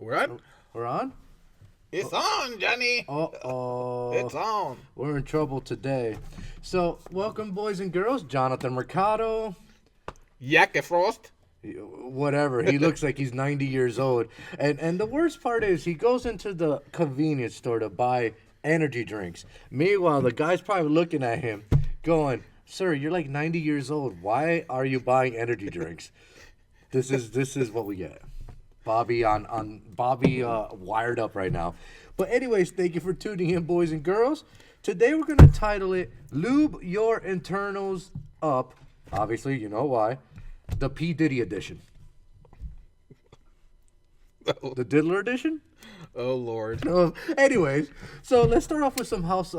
We're on? We're on? It's on, Johnny. Uh-oh. It's on. We're in trouble today. So, welcome, boys and girls. Jonathan Mercado. Yaka Frost. Whatever. He looks like he's 90 years old. And the worst part is he goes into the convenience store to buy energy drinks. Meanwhile, the guy's probably looking at him going, "Sir, you're like 90 years old. Why are you buying energy drinks?" This is what we get. Bobby wired up right now. But anyways, thank you for tuning in, boys and girls. Today we're going to title it Lube Your Internals Up. Obviously, you know why. The P. Diddy edition. The Diddler edition? Oh, Lord. Anyways, so let's start off with some house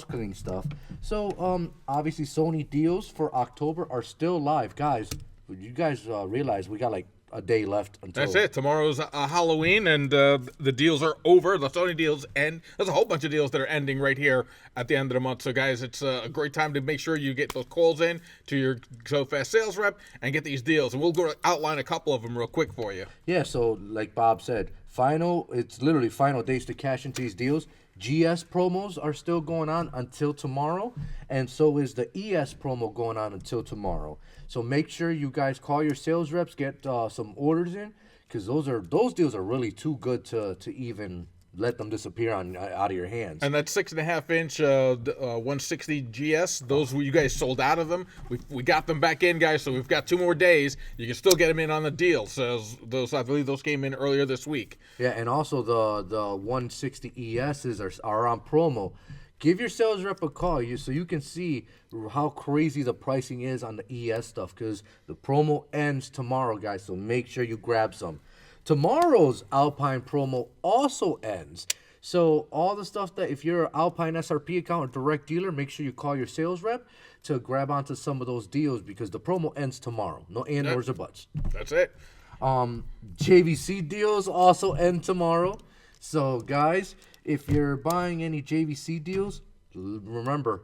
cleaning stuff. So, obviously, Sony deals for October are still live. Guys, you guys realize we got like a day left until... That's it. Tomorrow's Halloween, and the deals are over. The Sony deals end. There's a whole bunch of deals that are ending right here at the end of the month. So, guys, it's a great time to make sure you get those calls in to your SoFast sales rep and get these deals. And we'll go outline a couple of them real quick for you. Yeah, so like Bob said, it's literally final days to cash into these deals. GS promos are still going on until tomorrow, and so is the ES promo going on until tomorrow. So make sure you guys call your sales reps, get some orders in, because those deals are really too good to even let them disappear out of your hands. And that 6.5 inch 160 GS, those you guys sold out of them. We got them back in, guys. So we've got 2 more days. You can still get them in on the deal. So those, I believe, those came in earlier this week. Yeah, and also the 160 ESs are on promo. Give your sales rep a call so you can see how crazy the pricing is on the ES stuff, because the promo ends tomorrow, guys. So make sure you grab some. Tomorrow's Alpine promo also ends. So all the stuff that, if you're an Alpine SRP account or direct dealer, make sure you call your sales rep to grab onto some of those deals, because the promo ends tomorrow. No and, nors, or buts. That's it. JVC deals also end tomorrow. So guys, if you're buying any JVC deals, remember,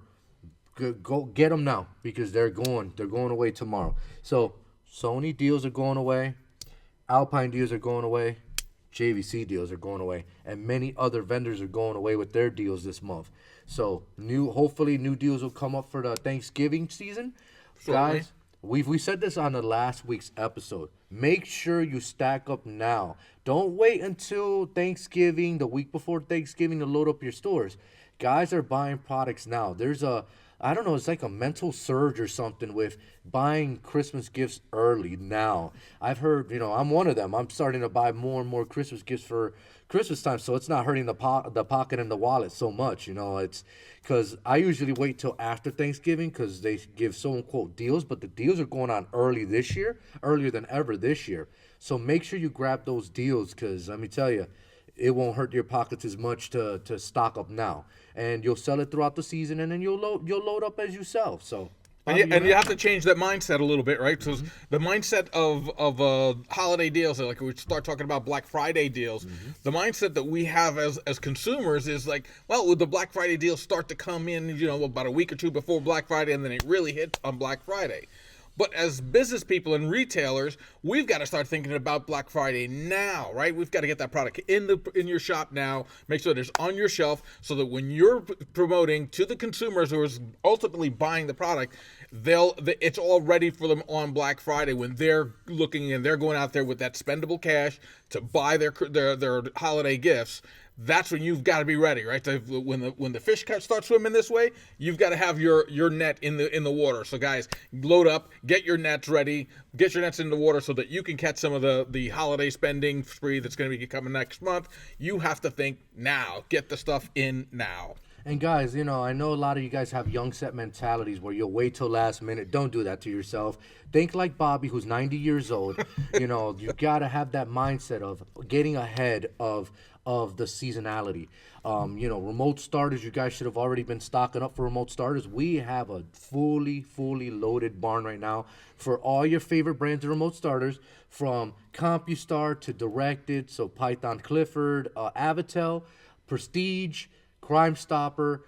go get them now, because they're going away tomorrow. So Sony deals are going away. Alpine deals are going away, JVC deals are going away, and many other vendors are going away with their deals this month. So hopefully new deals will come up for the Thanksgiving season. Certainly. Guys, we said this on the last week's episode. Make sure you stack up now. Don't wait until Thanksgiving, the week before Thanksgiving, to load up your stores. Guys are buying products now. I don't know, it's like a mental surge or something with buying Christmas gifts early now. I've heard, I'm one of them. I'm starting to buy more and more Christmas gifts for Christmas time, so it's not hurting the pocket and the wallet so much. It's because I usually wait till after Thanksgiving, because they give so-unquote deals, but the deals are going on earlier than ever this year. So make sure you grab those deals, because let me tell you, it won't hurt your pockets as much to stock up now, and you'll sell it throughout the season, and then you'll load up as you sell. So, and you have to change that mindset a little bit, right? So the mindset of holiday deals, like we start talking about Black Friday deals, the mindset that we have as consumers is like, well, would the Black Friday deals start to come in, about a week or two before Black Friday, and then it really hits on Black Friday. But as business people and retailers, we've got to start thinking about Black Friday now, right? We've got to get that product in your shop now, make sure that it's on your shelf, so that when you're promoting to the consumers who is ultimately buying the product, it's all ready for them on Black Friday when they're looking and they're going out there with that spendable cash to buy their holiday gifts. That's when you've got to be ready, right? So when the fish start swimming this way, you've got to have your net in the water. So guys, load up, get your nets ready, get your nets in the water so that you can catch some of the holiday spending spree that's going to be coming next month. You have to think now. Get the stuff in now. And guys, I know a lot of you guys have young set mentalities where you'll wait till last minute. Don't do that to yourself. Think like Bobby, who's 90 years old. You got to have that mindset of getting ahead of the seasonality. Remote starters, you guys should have already been stocking up for remote starters. We have a fully loaded barn right now for all your favorite brands of remote starters, from CompuStar to Directed, so Python Clifford, Avatel, Prestige, Crime Stopper,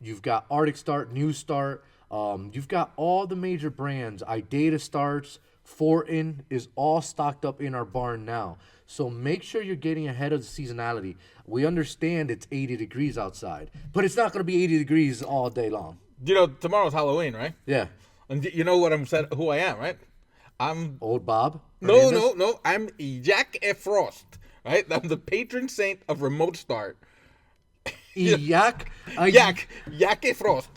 you've got Arctic Start, New Start, you've got all the major brands, iData Starts, Fortin is all stocked up in our barn now. So make sure you're getting ahead of the seasonality. We understand it's 80 degrees outside, but it's not going to be 80 degrees all day long. You know, tomorrow's Halloween, right? Yeah. And you know what who I am, right? I'm Old Bob? No. I'm Jack Frost, right? I'm the patron saint of remote start. Yak? Jack Frost.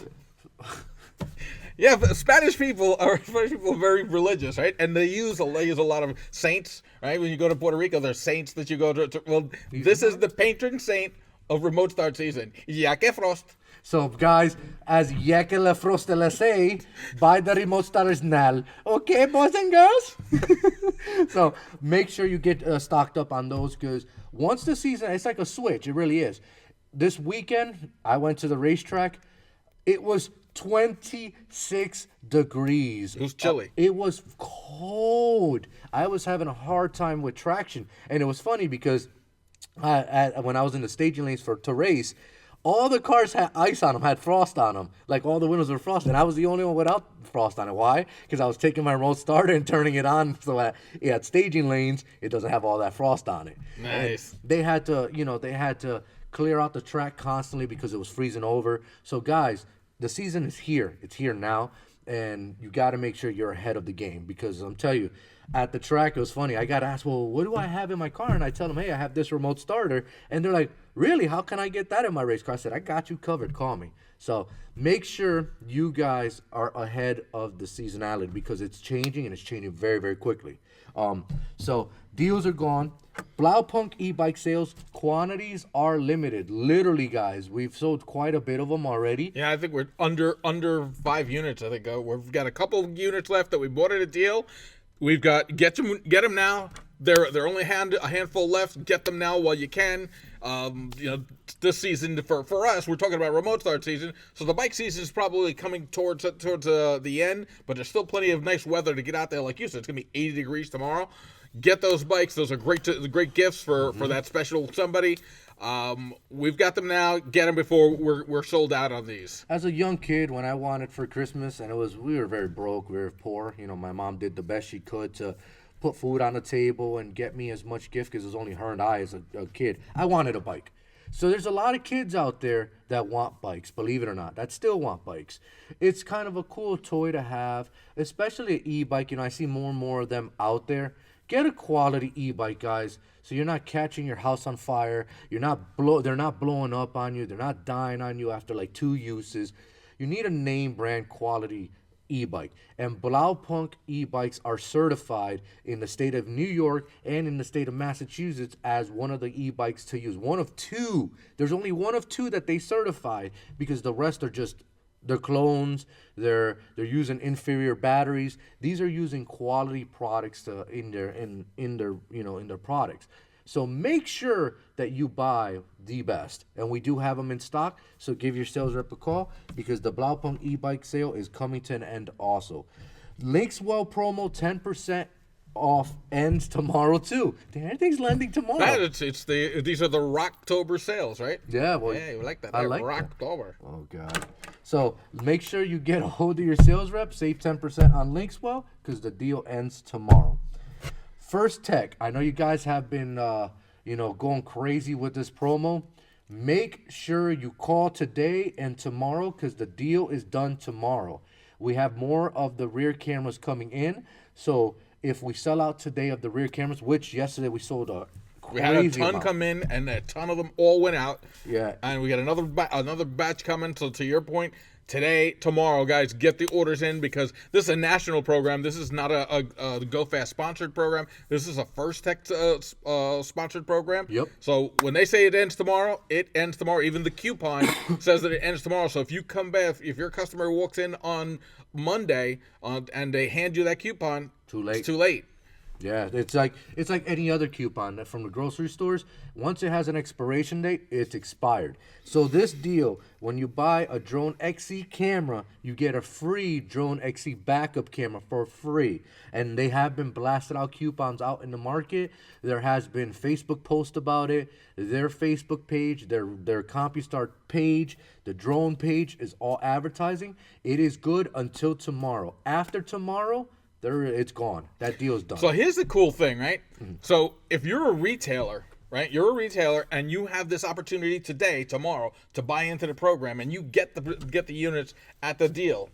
Yeah, but Spanish people are very religious, right? And they use a lot of saints, right? When you go to Puerto Rico, there's saints that you go to. Well, this is the patron saint of remote start season, Jack Frost. So, guys, as Yak le Frost le say, buy the remote starters now. Okay, boys and girls? So, make sure you get stocked up on those because once the season, it's like a switch. It really is. This weekend, I went to the racetrack. It was 26 degrees. It was chilly. It was cold. I was having a hard time with traction. And it was funny because when I was in the staging lanes to race, all the cars had ice on them, had frost on them. Like all the windows were frosted. And I was the only one without frost on it. Why? Because I was taking my remote starter and turning it on so that at staging lanes, it doesn't have all that frost on it. Nice. And they had to clear out the track constantly because it was freezing over. So guys, the season is here. It's here now. And you got to make sure you're ahead of the game because I'm telling you, at the track, it was funny. I got asked, well, what do I have in my car? And I tell them, hey, I have this remote starter. And they're like, really? How can I get that in my race car? I said, I got you covered. Call me. So make sure you guys are ahead of the seasonality because it's changing and it's changing very, very quickly. So deals are gone. Blaupunk e-bike sales quantities are limited. Literally, guys, we've sold quite a bit of them already. Yeah, I think we're under 5 units. I think we've got a couple of units left that we bought at a deal. We've got get them now. They're only a handful left. Get them now while you can. This season for us, we're talking about remote start season. So the bike season is probably coming towards the end, but there's still plenty of nice weather to get out there. Like you said, it's gonna be 80 degrees tomorrow. Get those bikes. Those are great gifts for that special somebody. We've got them now. Get them before we're sold out on these. As a young kid, when I wanted for Christmas, and we were very broke, we were poor. My mom did the best she could to put food on the table and get me as much gift because it was only her and I as a kid. I wanted a bike. So there's a lot of kids out there that want bikes, believe it or not, that still want bikes. It's kind of a cool toy to have, especially an e-bike. I see more and more of them out there. Get a quality e-bike, guys, so you're not catching your house on fire. They're not blowing up on you. They're not dying on you after like 2 uses. You need a name brand quality e-bike. And Blaupunk e-bikes are certified in the state of New York and in the state of Massachusetts as one of the e-bikes to use. One of 2. There's only one of 2 that they certified because the rest are just they're clones. They're using inferior batteries. These are using quality products in their products. So make sure that you buy the best, and we do have them in stock. So give your sales rep a call because the Blaupunk e-bike sale is coming to an end. Also, Linkswell promo 10% off ends tomorrow too. Everything's landing tomorrow. These are the Rocktober sales, right? Yeah, well, yeah, we like that. I like Rocktober. That. Oh God. So make sure you get a hold of your sales rep. Save 10% on Linkswell because the deal ends tomorrow. First Tech. I know you guys have been, going crazy with this promo. Make sure you call today and tomorrow because the deal is done tomorrow. We have more of the rear cameras coming in. So if we sell out today of the rear cameras, which yesterday we sold a crazy We had a ton amount. come in, and a ton of them all went out. Yeah. And we got another batch coming. So to your point, today, tomorrow, guys, get the orders in because this is a national program. This is not a Go Fast sponsored program. This is a First Tech sponsored program. Yep. So when they say it ends tomorrow, it ends tomorrow. Even the coupon says that it ends tomorrow. So if you come back, if your customer walks in on Monday and they hand you that coupon, it's too late. Yeah, it's like any other coupon from the grocery stores. Once it has an expiration date, it's expired. So this deal, when you buy a Drone XC camera, you get a free Drone XC backup camera for free. And they have been blasted out coupons out in the market. There has been Facebook posts about it. Their Facebook page, their CompuStart page, the drone page is all advertising. It is good until tomorrow. After tomorrow, It's gone. That deal's done. So here's the cool thing, right? So if you're a retailer, right? You're a retailer and you have this opportunity today, tomorrow, to buy into the program, and you get the units at the deal.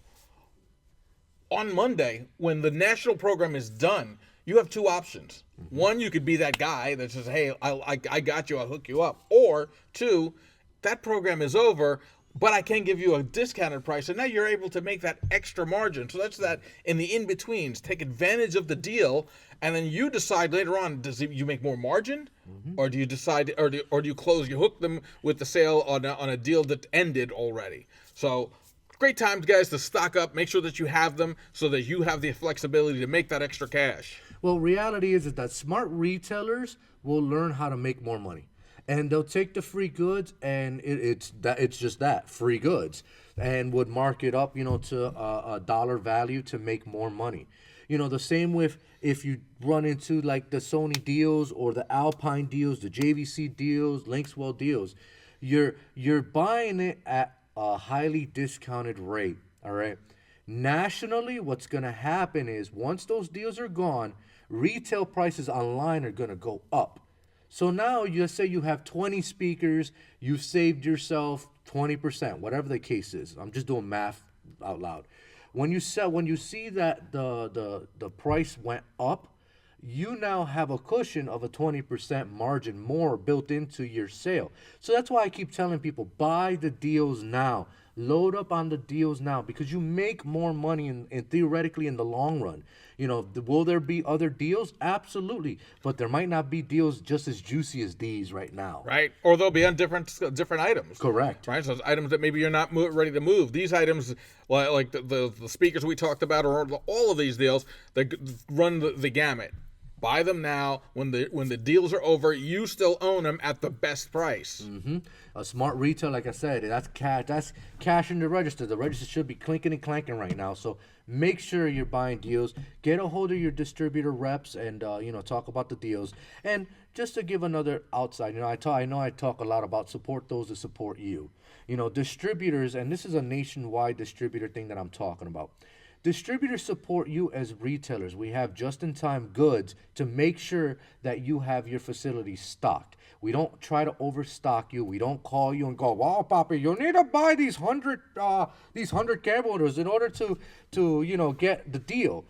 On Monday, when the national program is done, you have two options. One, you could be that guy that says, hey, I got you, I'll hook you up. Or two, that program is over, but I can give you a discounted price, and now you're able to make that extra margin. So that's that in the in-betweens. Take advantage of the deal, and then you decide later on, you make more margin, or do you decide, or do you close, you hook them with the sale on a deal that ended already. So great times, guys, to stock up. Make sure that you have them so that you have the flexibility to make that extra cash. Well, reality is that smart retailers will learn how to make more money. And they'll take the free goods, and it's just that, free goods, and would mark it up, to a dollar value to make more money. The same with if you run into like the Sony deals or the Alpine deals, the JVC deals, Lynxwell deals, you're buying it at a highly discounted rate. All right. Nationally, what's going to happen is once those deals are gone, retail prices online are going to go up. So now you say you have 20 speakers, you've saved yourself 20%, whatever the case is. I'm just doing math out loud. When you see that the price went up, you now have a cushion of a 20% margin more built into your sale. So that's why I keep telling people, buy the deals now. Load up on the deals now, because you make more money in theoretically in the long run. Will there be other deals? Absolutely. But there might not be deals just as juicy as these right now. Right. Or they'll be on different items. Correct. Right. So it's items that maybe you're not ready to move. These items, like the speakers we talked about, or all of these deals, that run the gamut. Buy them now. When the deals are over, you still own them at the best price. Mm-hmm. A smart retail, like I said, that's cash. That's cash in the register. The register should be clinking and clanking right now. So make sure you're buying deals. Get a hold of your distributor reps and talk about the deals. And just to give another outside, I know I talk a lot about support those that support you. Distributors, and this is a nationwide distributor thing that I'm talking about. Distributors support you as retailers. We have just-in-time goods to make sure that you have your facility stocked. We don't try to overstock you. We don't call you and go, "Wow, Papi, you need to buy these 100 carburetors in order to get the deal."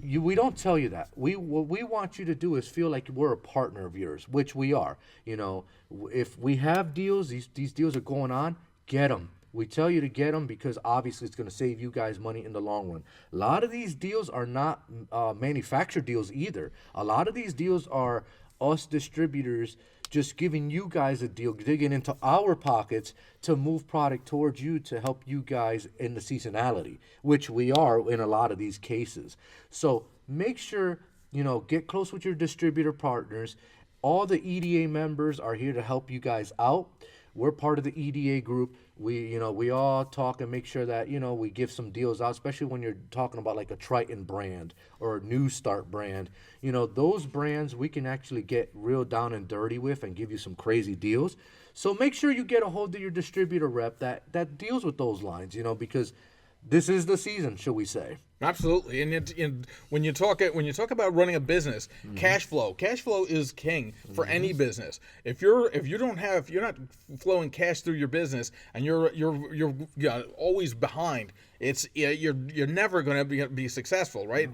We don't tell you that. What we want you to do is feel like we're a partner of yours, which we are. If we have deals, these deals are going on, get them. We tell you to get them because obviously it's going to save you guys money in the long run. A lot of these deals are not manufacturer deals either. A lot of these deals are us distributors just giving you guys a deal, digging into our pockets to move product towards you to help you guys in the seasonality, which we are in a lot of these cases. So make sure, get close with your distributor partners. All the EDA members are here to help you guys out. We're part of the EDA group. We all talk and make sure that, we give some deals out, especially when you're talking about like a Triton brand or a New Start brand. Those brands we can actually get real down and dirty with and give you some crazy deals. So make sure you get a hold of your distributor rep that deals with those lines, because this is the season, shall we say. Absolutely. And when you talk about running a business, cash flow is king for any business. If you're not flowing cash through your business and you're always behind, you're never going to be successful, right?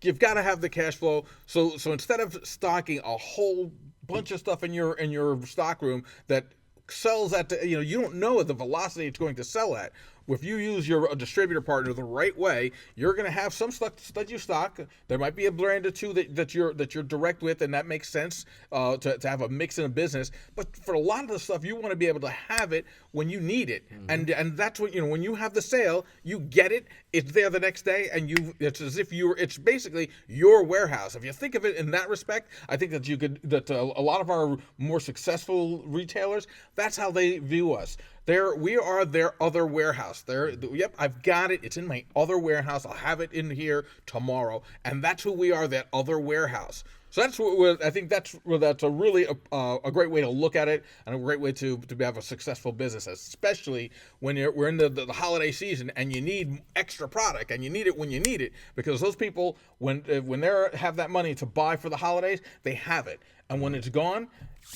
You've got to have the cash flow. So instead of stocking a whole bunch of stuff in your stock room that sells at you don't know the velocity it's going to sell at. If you use your distributor partner the right way, you're going to have some stuff that you stock. There might be a brand or two that you're direct with, and that makes sense to have a mix in a business. But for a lot of the stuff, you want to be able to have it when you need it, and that's what when you have the sale, you get it. It's there the next day, and it's as if it's basically your warehouse. If you think of it in that respect, I think that a lot of our more successful retailers, that's how they view us. We are their other warehouse. Yep, I've got it. It's in my other warehouse. I'll have it in here tomorrow. And that's who we are, that other warehouse. So I think that's a really a great way to look at it, and a great way to have a successful business, especially when we're in the holiday season and you need extra product and you need it when you need it, because those people when they have that money to buy for the holidays, they have it, and when it's gone,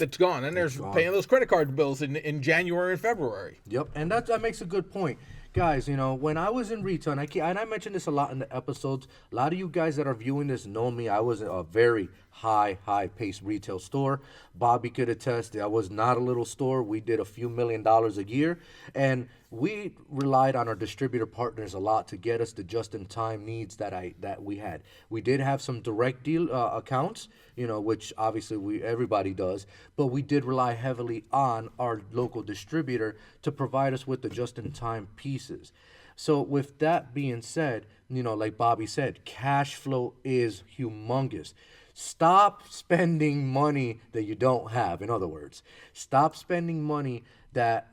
and there's paying those credit card bills in January and February. Yep, and that makes a good point. Guys, when I was in retail, and I mentioned this a lot in the episodes, a lot of you guys that are viewing this know me. I was a very high-paced retail store. Bobby could attest that I was not a little store. We did a few $1 million a year, and we relied on our distributor partners a lot to get us the just-in-time needs that we had. We did have some direct deal accounts, which obviously everybody does, but we did rely heavily on our local distributor to provide us with the just-in-time pieces. So with that being said, like Bobby said, cash flow is humongous. Stop spending money that you don't have. In other words, stop spending money that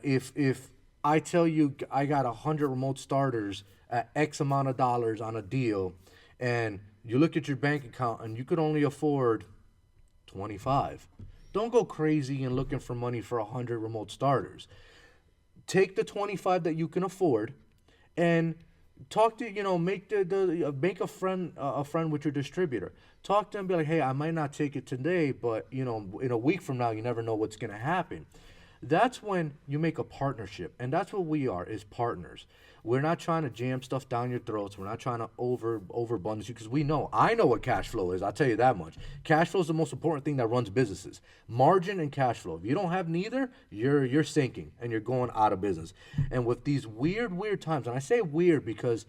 if I tell you I got 100 remote starters at X amount of dollars on a deal, and you look at your bank account and you could only afford 25. Don't go crazy and looking for money for 100 remote starters. Take the 25 that you can afford and talk to, make a friend with your distributor. Talk to them, be like, hey, I might not take it today, but in a week from now, you never know what's going to happen. That's when you make a partnership, and that's what we are, is partners. We're not trying to jam stuff down your throats. We're not trying to overabundance you, because I know what cash flow is. I'll tell you that much. Cash flow is the most important thing that runs businesses. Margin and cash flow. If you don't have neither, you're sinking and you're going out of business. And with these weird times, and I say weird because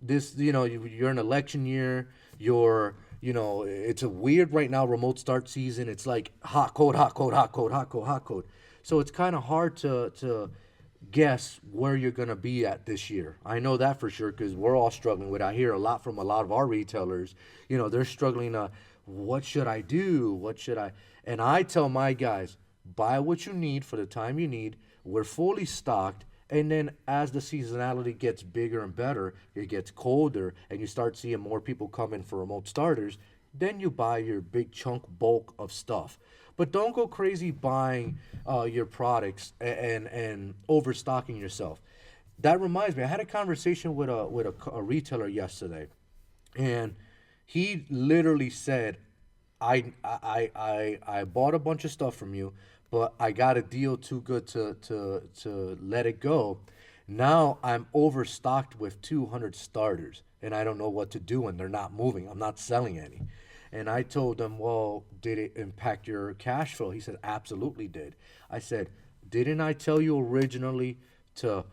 this, you're an election year. It's a weird right now remote start season. It's like hot, cold, hot, cold, hot, cold, hot, cold, hot, cold. So it's kind of hard to guess where you're going to be at this year. I know that for sure because we're all struggling with it. I hear a lot from a lot of our retailers. They're struggling. What should I do? What should I? And I tell my guys, buy what you need for the time you need. We're fully stocked. And then as the seasonality gets bigger and better, it gets colder, and you start seeing more people come in for remote starters, then you buy your big chunk bulk of stuff. But don't go crazy buying your products and overstocking yourself. That reminds me, I had a conversation with a retailer yesterday, and he literally said, I bought a bunch of stuff from you, but I got a deal too good to let it go. Now I'm overstocked with 200 starters, and I don't know what to do, and they're not moving. I'm not selling any. And I told him, well, did it impact your cash flow? He said, absolutely did. I said, didn't I tell you originally to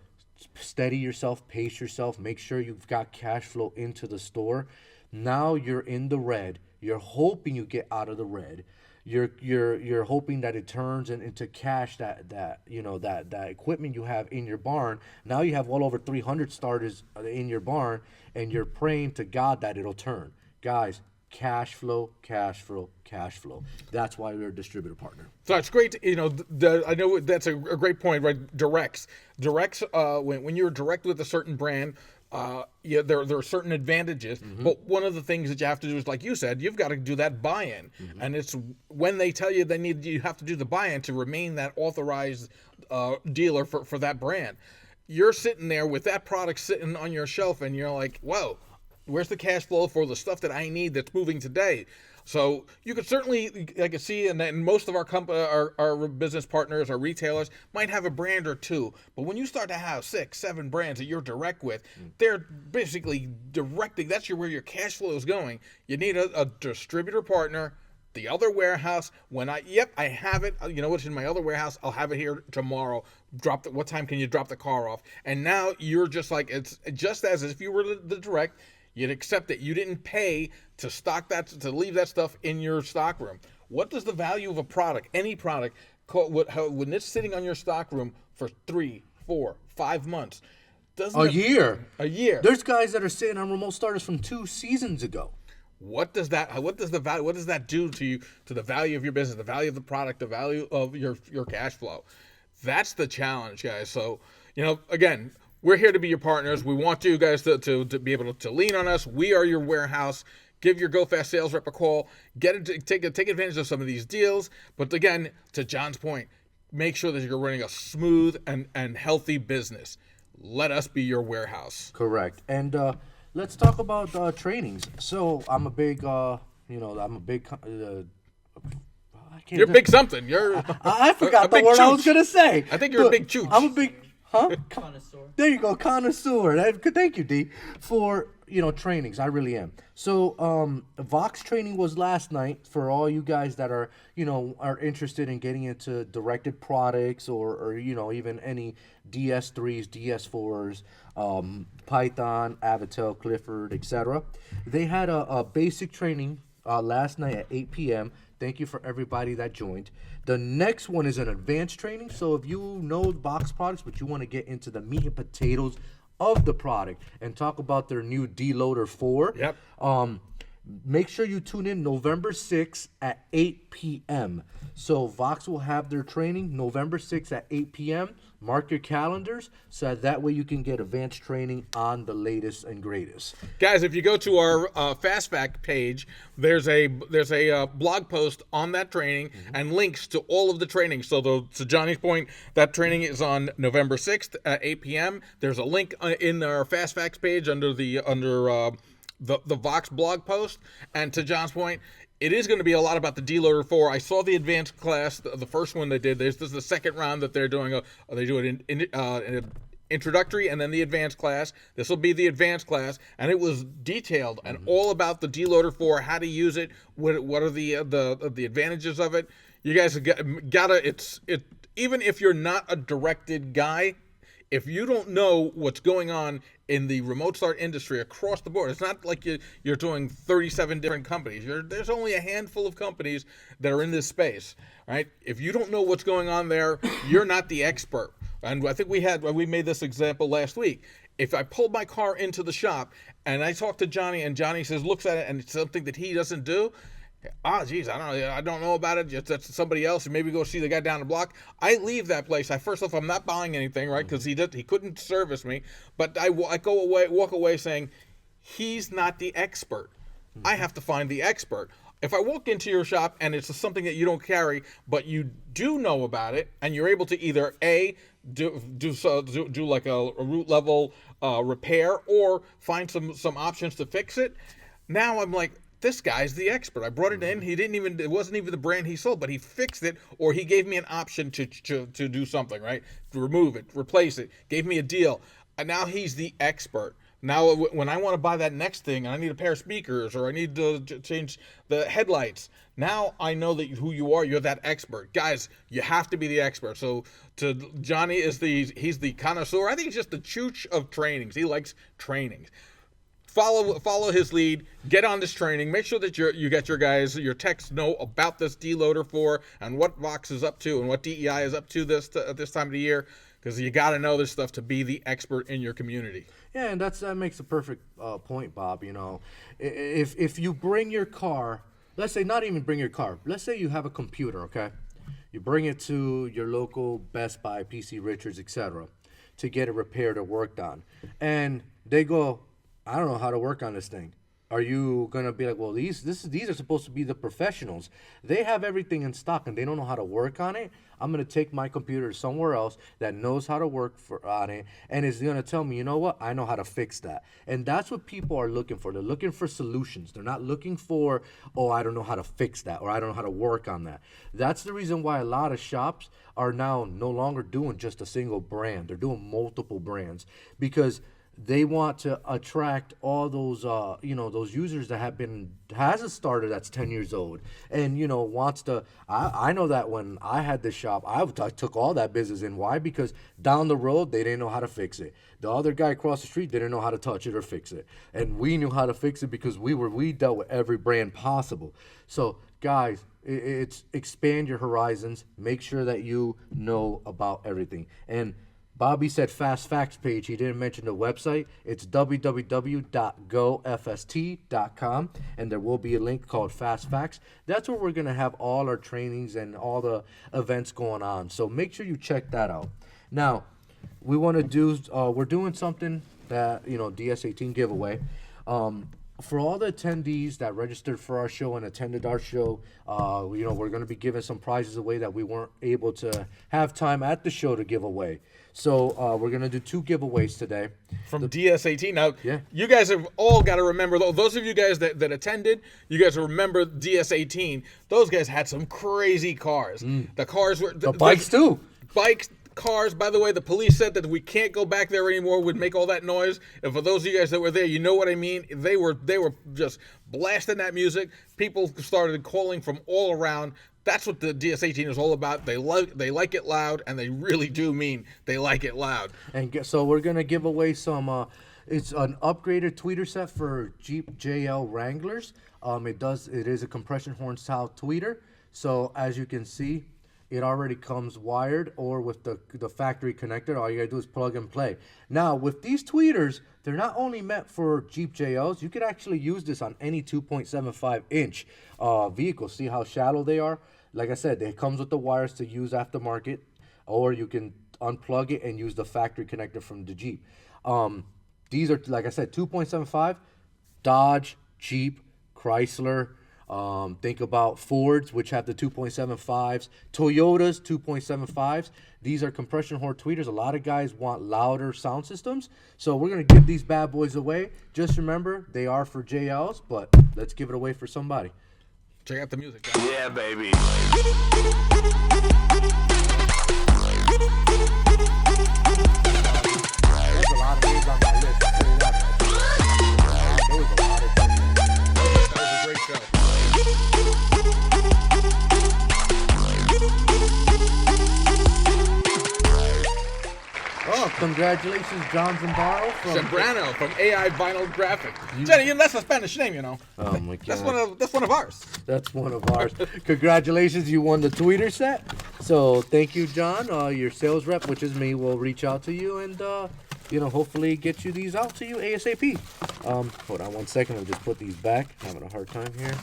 steady yourself, pace yourself, make sure you've got cash flow into the store? Now you're in the red. You're hoping you get out of the red. You're hoping that it turns into cash that equipment you have in your barn. Now you have well over 300 starters in your barn, and you're praying to God that it'll turn. Guys, cash flow. That's why we're a distributor partner. So it's great. I know that's a great point, right? Directs. When you're direct with a certain brand, there are certain advantages. Mm-hmm. But one of the things that you have to do is, like you said, you've got to do that buy-in. Mm-hmm. And it's when they tell you you have to do the buy-in to remain that authorized dealer for that brand. You're sitting there with that product sitting on your shelf, and you're like, whoa. Where's the cash flow for the stuff that I need that's moving today? So you could certainly, I can see, and most of our business partners, our retailers, might have a brand or two. But when you start to have 6, 7 brands that you're direct with, they're basically directing. That's where your cash flow is going. You need a distributor partner. The other warehouse, I have it. What's in my other warehouse? I'll have it here tomorrow. What time can you drop the car off? And now you're just like, it's just as if you were the direct. You'd accept that you didn't pay to stock that, to leave that stuff in your stock room. What does the value of a product, any product, when it's sitting on your stock room for 3, 4, 5 months? A year. There's guys that are sitting on remote starters from 2 seasons ago. What does that do to you, to the value of your business, the value of the product, the value of your cash flow? That's the challenge, guys. So, again, we're here to be your partners. We want you guys to be able to lean on us. We are your warehouse. give your Go Fast sales rep a call, take advantage of some of these deals. But again, to John's point, make sure that you're running a smooth and healthy business. Let us be your warehouse. Correct. And let's talk about trainings. So I'm a big, You're big something. I forgot the word I was gonna say. I think you're a big chooch. I'm a big Connoisseur. There you go, connoisseur. Thank you, D, for trainings. I really am. So Vox training was last night for all you guys that are are interested in getting into directed products or even any DS3s, DS4s, Python, Avatel, Clifford, etc. They had a basic training last night at 8 p.m. Thank you for everybody that joined. The next one is an advanced training. So if you know box products, but you want to get into the meat and potatoes of the product and talk about their new D-Loader 4, Yep. Make sure you tune in November 6th at 8 p.m. So Vox will have their training November 6th at 8 p.m. Mark your calendars so that way you can get advanced training on the latest and greatest. Guys, if you go to our Fast Fact page, there's a blog post on that training and links to all of the training. So to Johnny's point, that training is on November 6th at 8 p.m. There's a link in our Fast Facts page under the Vox blog post. And to John's point, it is going to be a lot about the D-Loader 4. I saw the advanced class, the first one they did. This is the second round that they're doing. They do it in introductory and then the advanced class. This will be the advanced class, and it was detailed and all about the D-Loader 4, how to use it, what are the advantages of it. You guys gotta. Even if you're not a directed guy, if you don't know what's going on in the remote start industry across the board, it's not like you're doing 37 different companies. There's only a handful of companies that are in this space, right? If you don't know what's going on there, you're not the expert. And I think we made this example last week. If I pulled my car into the shop and I talk to Johnny and Johnny looks at it and it's something that he doesn't do, geez, I don't know about it. That's somebody else. Maybe go see the guy down the block. I leave that place. First off, I'm not buying anything, right? Because he couldn't service me. But I walk away saying, he's not the expert. I have to find the expert. If I walk into your shop and it's something that you don't carry, but you do know about it, and you're able to either do like a root level repair or find some options to fix it, now I'm like, this guy's the expert. I brought it in. It wasn't even the brand he sold, but he fixed it, or he gave me an option to do something, right? To remove it, replace it, gave me a deal. And now he's the expert. Now, when I want to buy that next thing, and I need a pair of speakers, or I need to change the headlights, now I know who you are. You're that expert. Guys, you have to be the expert. So to Johnny, he's the connoisseur. I think he's just the chooch of trainings. He likes trainings. Follow his lead. Get on this training. Make sure that you get your techs know about this D-Loader 4 and what Vox is up to and what DEI is up to this time of the year, because you got to know this stuff to be the expert in your community. Yeah, and that makes a perfect point, Bob. If you bring your car, let's say not even bring your car. Let's say you have a computer, okay? You bring it to your local Best Buy, PC Richards, etc., to get it repaired or worked on, and they go, I don't know how to work on this thing. Are you gonna be like, well, these are supposed to be the professionals. They have everything in stock and they don't know how to work on it. I'm gonna take my computer somewhere else that knows how to work on it and is gonna tell me, you know what? I know how to fix that. And that's what people are looking for. They're looking for solutions. They're not looking for, oh, I don't know how to fix that or I don't know how to work on that. That's the reason why a lot of shops are now no longer doing just a single brand. They're doing multiple brands because they want to attract all those, those users that has a starter that's 10 years old and, wants to, I know that when I had this shop, I took all that business in. Why? Because down the road, they didn't know how to fix it. The other guy across the street didn't know how to touch it or fix it. And we knew how to fix it because we dealt with every brand possible. So guys, it's expand your horizons. Make sure that you know about everything. And Bobby said Fast Facts page. He didn't mention the website. It's www.gofst.com, and there will be a link called Fast Facts. That's where we're going to have all our trainings and all the events going on. So make sure you check that out. Now, we want to do, we're doing something that, DS18 giveaway. for all the attendees that registered for our show and attended our show, we're going to be giving some prizes away that we weren't able to have time at the show to give away. So we're going to do 2 giveaways today. From DS18. Now, Yeah. you guys have all got to remember, those of you guys that attended, you guys remember DS18. Those guys had some crazy cars. The cars were... The bikes, too. Bikes, cars. By the way, the police said that we can't go back there anymore. Would make all that noise. And for those of you guys that were there, you know what I mean. They were just blasting that music. People started calling from all around. That's what the DS18 is all about. They like it loud, and they really do mean they like it loud. And so we're gonna give away some. It's an upgraded tweeter set for Jeep JL Wranglers. It is a compression horn style tweeter. So as you can see, it already comes wired or with the factory connector. All you gotta do is plug and play. Now with these tweeters, they're not only meant for Jeep JLs. You could actually use this on any 2.75 inch vehicle. See how shallow they are? Like I said, it comes with the wires to use aftermarket, or you can unplug it and use the factory connector from the Jeep. These are, like I said, 2.75, Dodge, Jeep, Chrysler. Think about Fords, which have the 2.75s, Toyotas, 2.75s. These are compression horn tweeters. A lot of guys want louder sound systems. So we're going to give these bad boys away. Just remember, they are for JLs, but let's give it away for somebody. Check out the music, guys. Yeah, baby. There's a lot of names on my list. I'll tell you that. There was a lot of names. That was a great show. Oh, congratulations, John Zambrano from Zambrano from AI Vinyl Graphic. Jenny, that's a Spanish name, you know. Oh my God. That's one of ours. That's one of ours. Congratulations, you won the tweeter set. So thank you, John. Your sales rep, which is me, will reach out to you and hopefully get you these out to you ASAP. Hold on one second. I'll just put these back. Having a hard time here.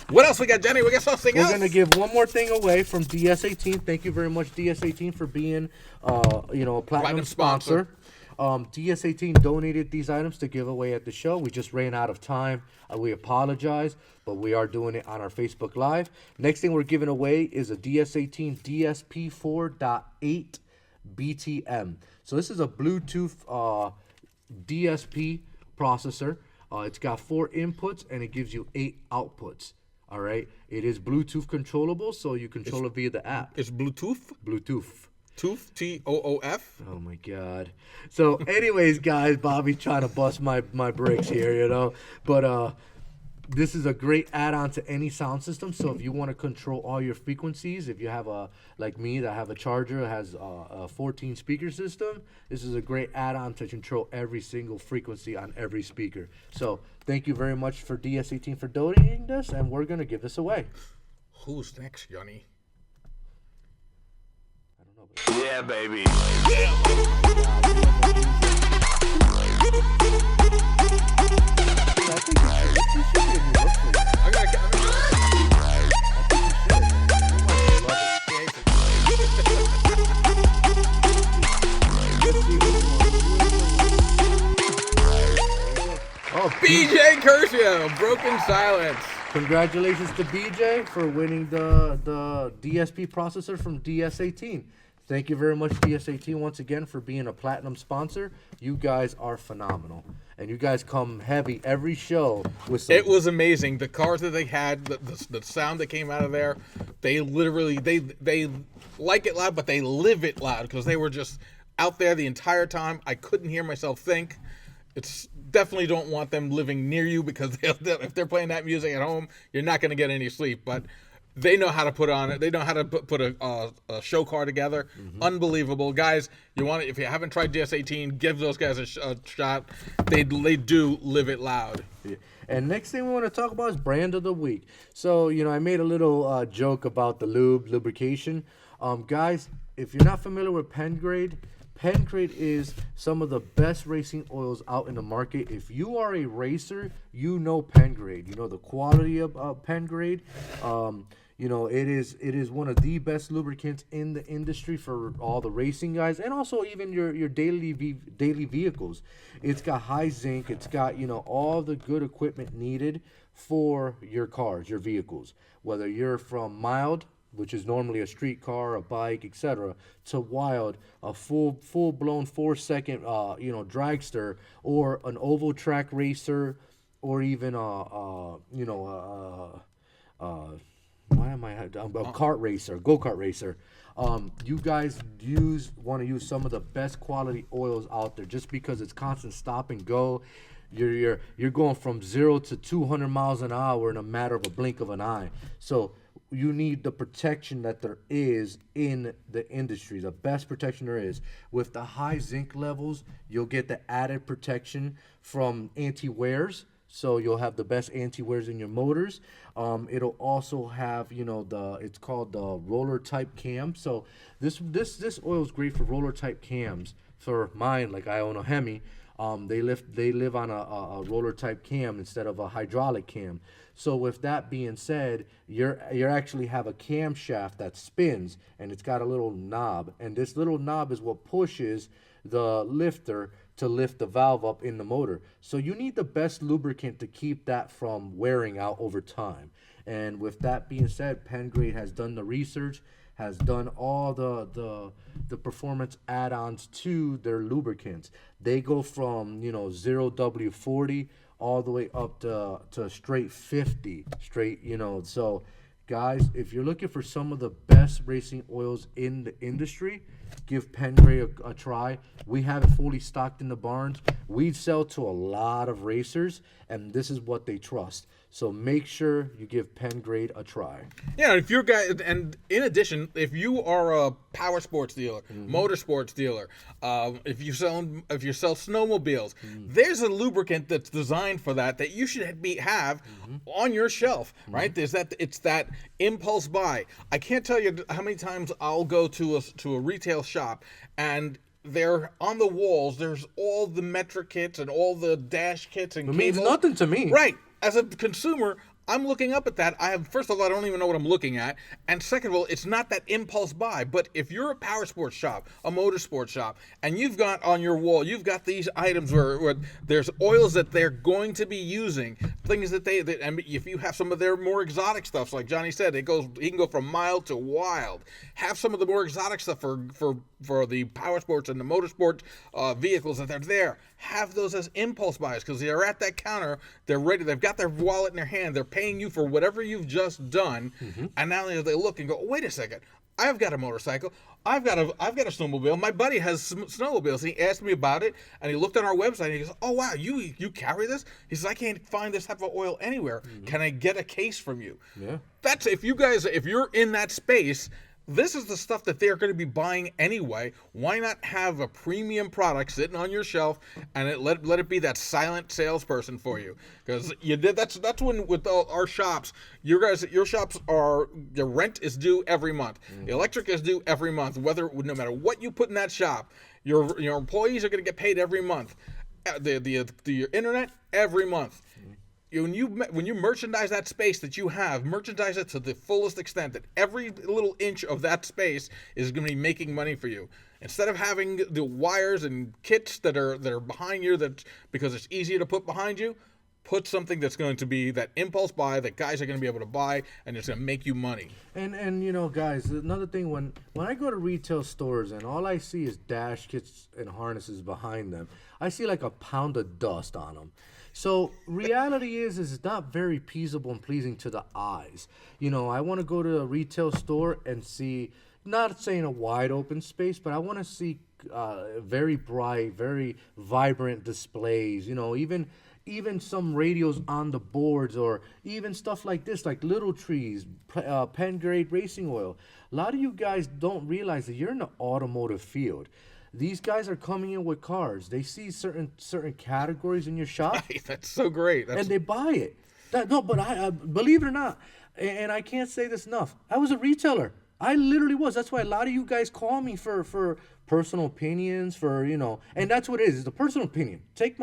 What else we got, Jenny? We got something else. We're gonna give one more thing away from DS18. Thank you very much, DS18, for being a platinum sponsor. DS18 donated these items to give away at the show. We just ran out of time. We apologize, but we are doing it on our Facebook Live. Next thing we're giving away is a DS18 DSP 4.8 BTM. So this is a Bluetooth DSP processor. It's got 4 inputs and it gives you 8 outputs. All right. It is Bluetooth controllable, so you control it via the app. It's Bluetooth. Bluetooth. Tooth, T-O-O-F. Oh my God. So, anyways, guys, Bobby's trying to bust my bricks here, But this is a great add-on to any sound system. So if you want to control all your frequencies, if you have like me, that have a charger that has a 14 speaker system, this is a great add-on to control every single frequency on every speaker. So thank you very much for DS18 for donating this, and we're gonna give this away. Who's next, Johnny? I don't know. But Yeah, baby. I think you should give me look for you. I'm gonna Oh, BJ Kershaw, Broken Silence. congratulations to BJ for winning the DSP processor from DS18. Thank you very much, DS18, once again, for being a platinum sponsor. You guys are phenomenal. And you guys come heavy every show with some... It was amazing. The cars that they had, the sound that came out of there, they literally, they like it loud, but they live it loud because they were just out there the entire time. I couldn't hear myself think. It's definitely don't want them living near you because if they're playing that music at home, you're not going to get any sleep. But they know how to put on it. They know how to put a show car together. Mm-hmm. Unbelievable, guys. If you haven't tried DS18, give those guys a shot. They do live it loud. Yeah. And next thing we want to talk about is brand of the week. So I made a little joke about the lubrication. Guys, if you're not familiar with Pengrade is some of the best racing oils out in the market. If you are a racer, you know Pengrade. You know the quality of Pengrade. It is one of the best lubricants in the industry for all the racing guys, and also even your daily vehicles. It's got high zinc. It's got all the good equipment needed for your cars, your vehicles. Whether you're from mild, which is normally a street car, a bike, etc., to wild, a full blown 4-second dragster, or an oval track racer, or even a kart racer, go-kart racer. You guys want to use some of the best quality oils out there, just because it's constant stop and go. You're going from 0 to 200 miles an hour in a matter of a blink of an eye. So you need the protection that there is in the industry, the best protection there is. With the high zinc levels, you'll get the added protection from anti-wears. So you'll have the best anti-wears in your motors. It'll also have, it's called the roller type cam. So this oil is great for roller type cams. For mine, like I own a Hemi, they live on a roller type cam instead of a hydraulic cam. So with that being said, you actually have a camshaft that spins, and it's got a little knob, and this little knob is what pushes the lifter to lift the valve up in the motor. So you need the best lubricant to keep that from wearing out over time. And with that being said, Pengrade has done the research, has done all the performance add-ons to their lubricants. They go from 0W40 all the way up to straight 50, so guys, if you're looking for some of the best racing oils in the industry, give Pengrade a try. We have it fully stocked in the barns. We sell to a lot of racers, and this is what they trust. So make sure you give Pengrade a try. Yeah, if you're guys, and in addition, if you are a power sports dealer, motorsports dealer, if you sell snowmobiles, there's a lubricant that's designed for that you should have on your shelf, right? It's that impulse buy. I can't tell you how many times I'll go to a retail shop, and they're on the walls. There's all the metric kits and all the dash kits and it means nothing to me, right? As a consumer, I'm looking up at that. First of all, I don't even know what I'm looking at. And second of all, it's not that impulse buy. But if you're a power sports shop, a motorsports shop, and you've got on your wall, you've got these items where there's oils that they're going to be using, things that and if you have some of their more exotic stuff, like Johnny said, he can go from mild to wild. Have some of the more exotic stuff for the power sports and the motorsport vehicles that are there. Have those as impulse buys, because they're at that counter, they're ready, they've got their wallet in their hand, they're paying you for whatever you've just done, and now they look and go, wait a second, I've got a motorcycle, I've got a snowmobile, my buddy has snowmobiles, and he asked me about it, and he looked on our website, and he goes, oh wow, you carry this? He says, I can't find this type of oil anywhere, can I get a case from you? Yeah. That's, if you're in that space, this is the stuff that they're going to be buying anyway. Why not have a premium product sitting on your shelf and let it be that silent salesperson for you? Because that's when with our shops, your shops your rent is due every month. The electric is due every month. No matter what you put in that shop, your employees are going to get paid every month. The internet every month. When you merchandise that space that you have, merchandise it to the fullest extent, that every little inch of that space is going to be making money for you. Instead of having the wires and kits that are behind you, that because it's easier to put behind you, put something that's going to be that impulse buy that guys are going to be able to buy, and it's going to make you money. And guys, another thing, when I go to retail stores and all I see is dash kits and harnesses behind them, I see like a pound of dust on them. So reality is it's not very peaceable and pleasing to the eyes. I want to go to a retail store and see, not saying a wide open space, but I want to see very bright, very vibrant displays. Even some radios on the boards, or even stuff like this, like Little Trees, Pengrade Racing Oil. A lot of you guys don't realize that you're in the automotive field. These guys are coming in with cars. They see certain categories in your shop. Right, that's so great. And they buy it. But I believe it or not, and I can't say this enough, I was a retailer. I literally was. That's why a lot of you guys call me for personal opinions, for, and that's what it is. It's a personal opinion. Take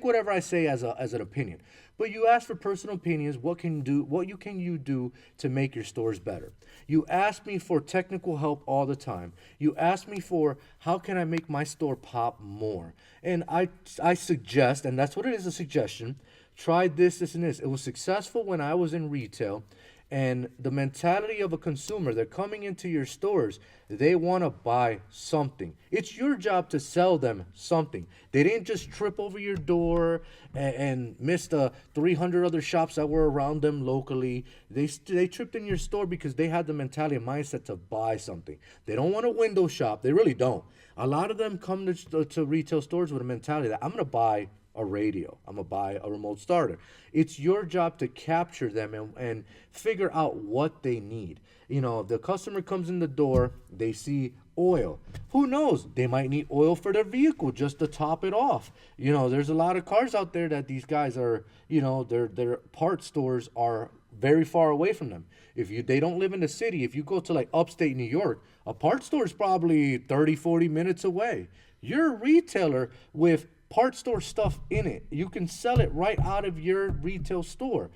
whatever I say as an opinion. But you ask for personal opinions. What can you do to make your stores better? You ask me for technical help all the time. You ask me for how can I make my store pop more? And I suggest, and that's what it is, a suggestion. Try this, and this. It was successful when I was in retail. And the mentality of a consumer, they're coming into your stores, they want to buy something. It's your job to sell them something. They didn't just trip over your door and miss the 300 other shops that were around them locally. They tripped in your store because they had the mentality and mindset to buy something. They don't want a window shop. They really don't. A lot of them come to retail stores with a mentality that I'm going to buy a radio, I'm going to buy a remote starter. It's your job to capture them and figure out what they need. If the customer comes in the door, they see oil. Who knows? They might need oil for their vehicle just to top it off. There's a lot of cars out there that these guys are, their parts stores are very far away from them. They don't live in the city, if you go to like upstate New York, a parts store is probably 30, 40 minutes away. You're a retailer with part store stuff in it. You can sell it right out of your retail store.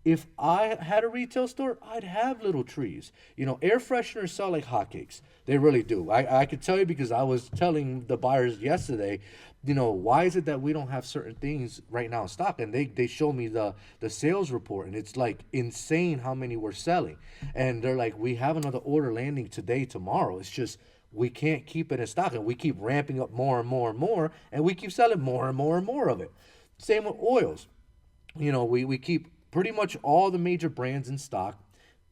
If I had a retail store, I'd have little trees. Air fresheners sell like hotcakes. They really do. I could tell you because I was telling the buyers yesterday, why is it that we don't have certain things right now in stock? And they show me the sales report, and it's like insane how many we're selling. And they're like, we have another order landing today, tomorrow. It's just, we can't keep it in stock, and we keep ramping up more and more and more, and we keep selling more and more and more of it. Same with oils. We keep pretty much all the major brands in stock,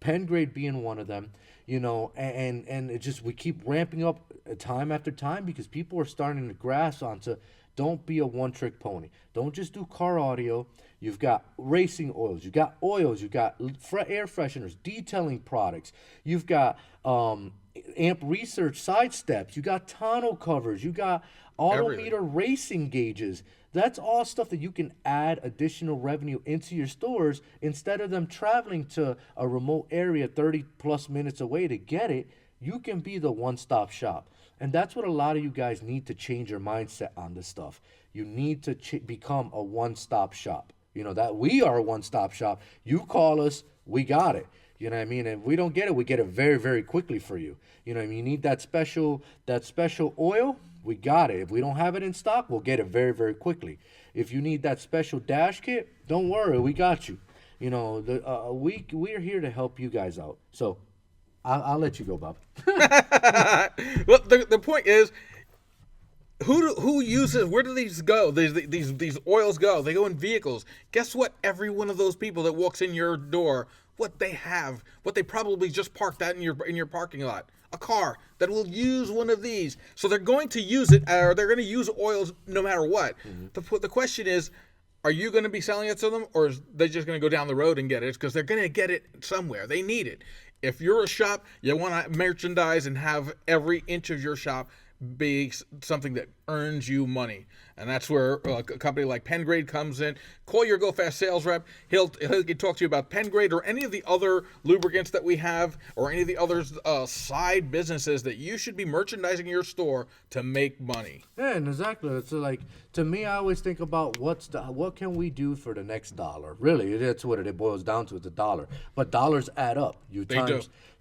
Pengrade being one of them, and it just, we keep ramping up time after time because people are starting to grasp onto, don't be a one-trick pony. Don't just do car audio. You've got racing oils. You've got air fresheners, detailing products. You've got amp research side steps. You got tonneau covers. You got autometer racing gauges. That's all stuff that you can add additional revenue into your stores instead of them traveling to a remote area 30 plus minutes away to get it. You can be the one-stop shop. And that's what a lot of you guys need to change your mindset on this stuff. You need to become a one-stop shop. That we are a one-stop shop. You call us, we got it. You know what I mean? And if we don't get it, we get it very, very quickly for you. You know, you need that special oil, we got it. If we don't have it in stock, we'll get it very, very quickly. If you need that special dash kit, don't worry, we got you. We're here to help you guys out. So I'll let you go, Bob. Well, the point is, who uses? Where do these go? These oils go. They go in vehicles. Guess what? Every one of those people that walks in your door, what they probably just parked out in your parking lot, a car that will use one of these. So they're going to use it, or they're going to use oils no matter what. Mm-hmm. The question is, are you going to be selling it to them, or is they just going to go down the road and get it? Because they're going to get it somewhere. They need it. If you're a shop, you want to merchandise and have every inch of your shop be something that earns you money. And that's where a company like Pengrade comes in. Call your Go Fast sales rep. He'll talk to you about Pengrade or any of the other lubricants that we have, or any of the other side businesses that you should be merchandising your store to make money. Yeah, and exactly. It's like, to me, I always think about what can we do for the next dollar. Really, that's what it boils down to. It's a dollar. But dollars add up.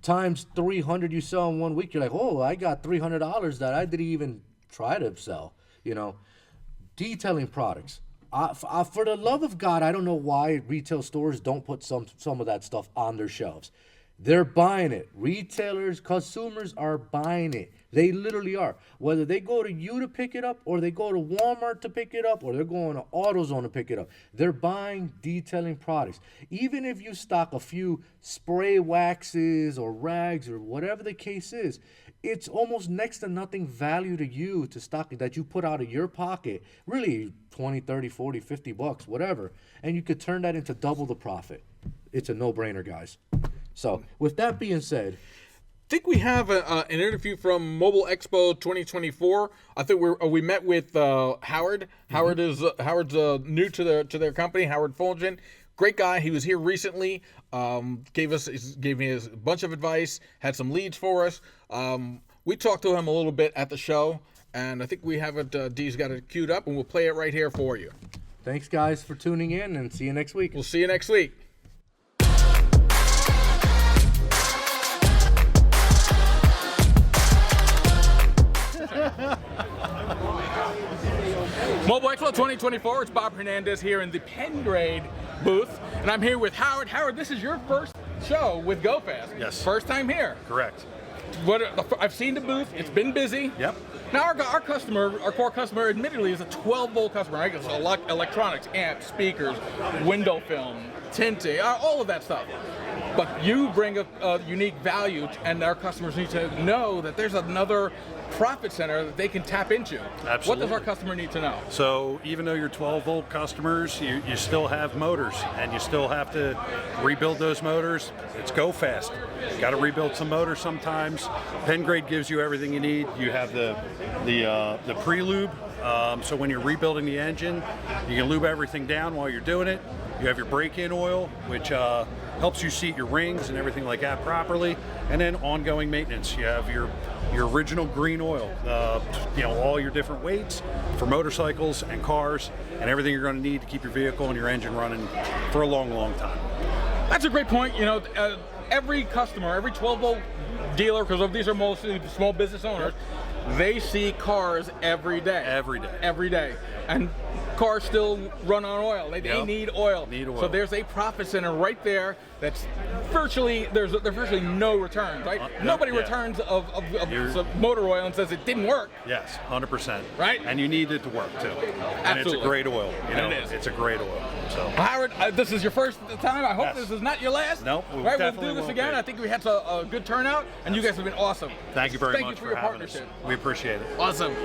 Times 300 you sell in 1 week, you're like, oh, I got $300 that I didn't even try to sell. Detailing products. For the love of God, I don't know why retail stores don't put some of that stuff on their shelves. They're buying it. Retailers, consumers are buying it. They literally are. Whether they go to you to pick it up, or they go to Walmart to pick it up, or they're going to AutoZone to pick it up, they're buying detailing products. Even if you stock a few spray waxes or rags or whatever the case is, it's almost next to nothing value to you to stock it that you put out of your pocket, really 20, 30, 40, 50 bucks, whatever, and you could turn that into double the profit. It's a no-brainer, guys. So with that being said, I think we have an interview from Mobile Expo 2024. I think we met with Howard. Mm-hmm. Howard's new to their company, Howard Fulgen. Great guy. He was here recently. Gave me a bunch of advice. Had some leads for us. We talked to him a little bit at the show, and I think we have it. Dee's got it queued up, and we'll play it right here for you. Thanks, guys, for tuning in, and see you next week. We'll see you next week. Mobile Expo 2024, it's Bob Hernandez here in the Pengrade booth, and I'm here with Howard. Howard, this is your first show with GoFast. Yes. First time here. Correct. I've seen the booth, it's been busy. Yep. Now our customer, our core customer, admittedly is a 12-volt customer, right? It's electronics, amps, speakers, window film, tinting, all of that stuff. But you bring a unique value, and our customers need to know that there's another profit center that they can tap into. Absolutely. What does our customer need to know? So even though you're 12-volt customers, you still have motors, and you still have to rebuild those motors. It's go fast. Got to rebuild some motors sometimes. Pengrade gives you everything you need. You have the pre-lube, so when you're rebuilding the engine, you can lube everything down while you're doing it. You have your break-in oil, which helps you seat your rings and everything like that properly. And then ongoing maintenance. You have your original green oil, all your different weights for motorcycles and cars, and everything you're going to need to keep your vehicle and your engine running for a long, long time. That's a great point. Every customer, every 12-volt dealer, because these are mostly small business owners, they see cars every day. Every day. And cars still run on oil. They need oil. So there's a profit center right there that's virtually, there's virtually no returns, right? Nobody returns of motor oil and says it didn't work. Yes, 100%. Right? And you need it to work too. Absolutely. And it's a great oil. It is. It's a great oil. So Howard, this is your first time. I hope this is not your last. Nope. Right, we'll do this again. I think we had a good turnout, and you guys have been awesome. Thank you very much for your having us. partnership. We appreciate it. Awesome.